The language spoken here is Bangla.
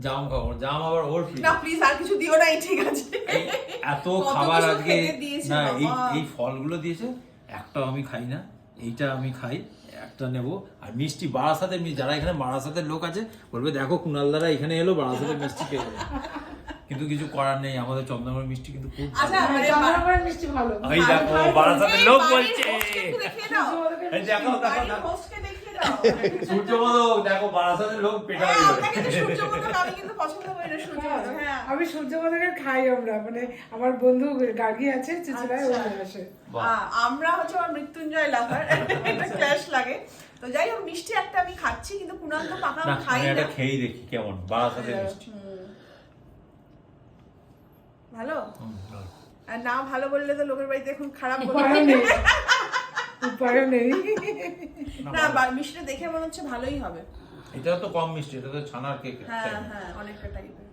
জাম খাবো, জাম আবার ওর ফ্রি। না প্লিজ আর কিছু দিও না, ঠিক আছে। এত খাবার আজকে না, এই বাবা। এই ফলগুলো দিয়েছে, একটাও আমি খাই না, এইটা আমি খাই, একটা নেব। আর মিষ্টি বারাসাতের, যারা এখানে বারাসাতের লোক আছে বলবে দেখো কুণালদারা এখানে এলো বারাসাতের মিষ্টি খেয়ে গেলো। কিন্তু কিছু করার নেই, আমাদের চন্দননগরের মিষ্টি কিন্তু খুব ভালো। আচ্ছা মানে চন্দননগরের মিষ্টি ভালো। এই দেখো বারাসাতের লোক বলছে, দেখিয়ে দাও, এই দেখো দেখো বাড়ির দেখো হোস্টকে দেখিয়ে দাও। সূর্যমোদক দেখো বারাসাতের লোক পেটা হ্যাঁ, দিল। ওটা কিন্তু সূর্যমোদক, আমি কিন্তু পছন্দ করি না সূর্যমোদক। হ্যাঁ আমি সূর্যমোদকের খাই আমরা, মানে আমার বন্ধু গার্গী আছে চিচিরায়, ও নিয়ে আসে। আমরা হচ্ছে আমার মৃত্যুঞ্জয় লাভার, এটা ক্ল্যাশ লাগে। তো যাই হোক, মিষ্টি একটা আমি খাচ্ছি, কিন্তু কুনাল তো পাকা না খাই আমি না। এটা খেয়েই দেখি কেমন বারাসাতের মিষ্টি। ভালো? আর না ভালো বললে তো লোকের বাড়িতে এখন খারাপ বলবে। উপায় নেই, উপায় নেই। না মিষ্টিটা দেখে মনে হচ্ছে ভালোই হবে। এটা তো কম মিষ্টি, এটা তো ছানার কেক। হ্যাঁ হ্যাঁ, অনেকটা টাইপের।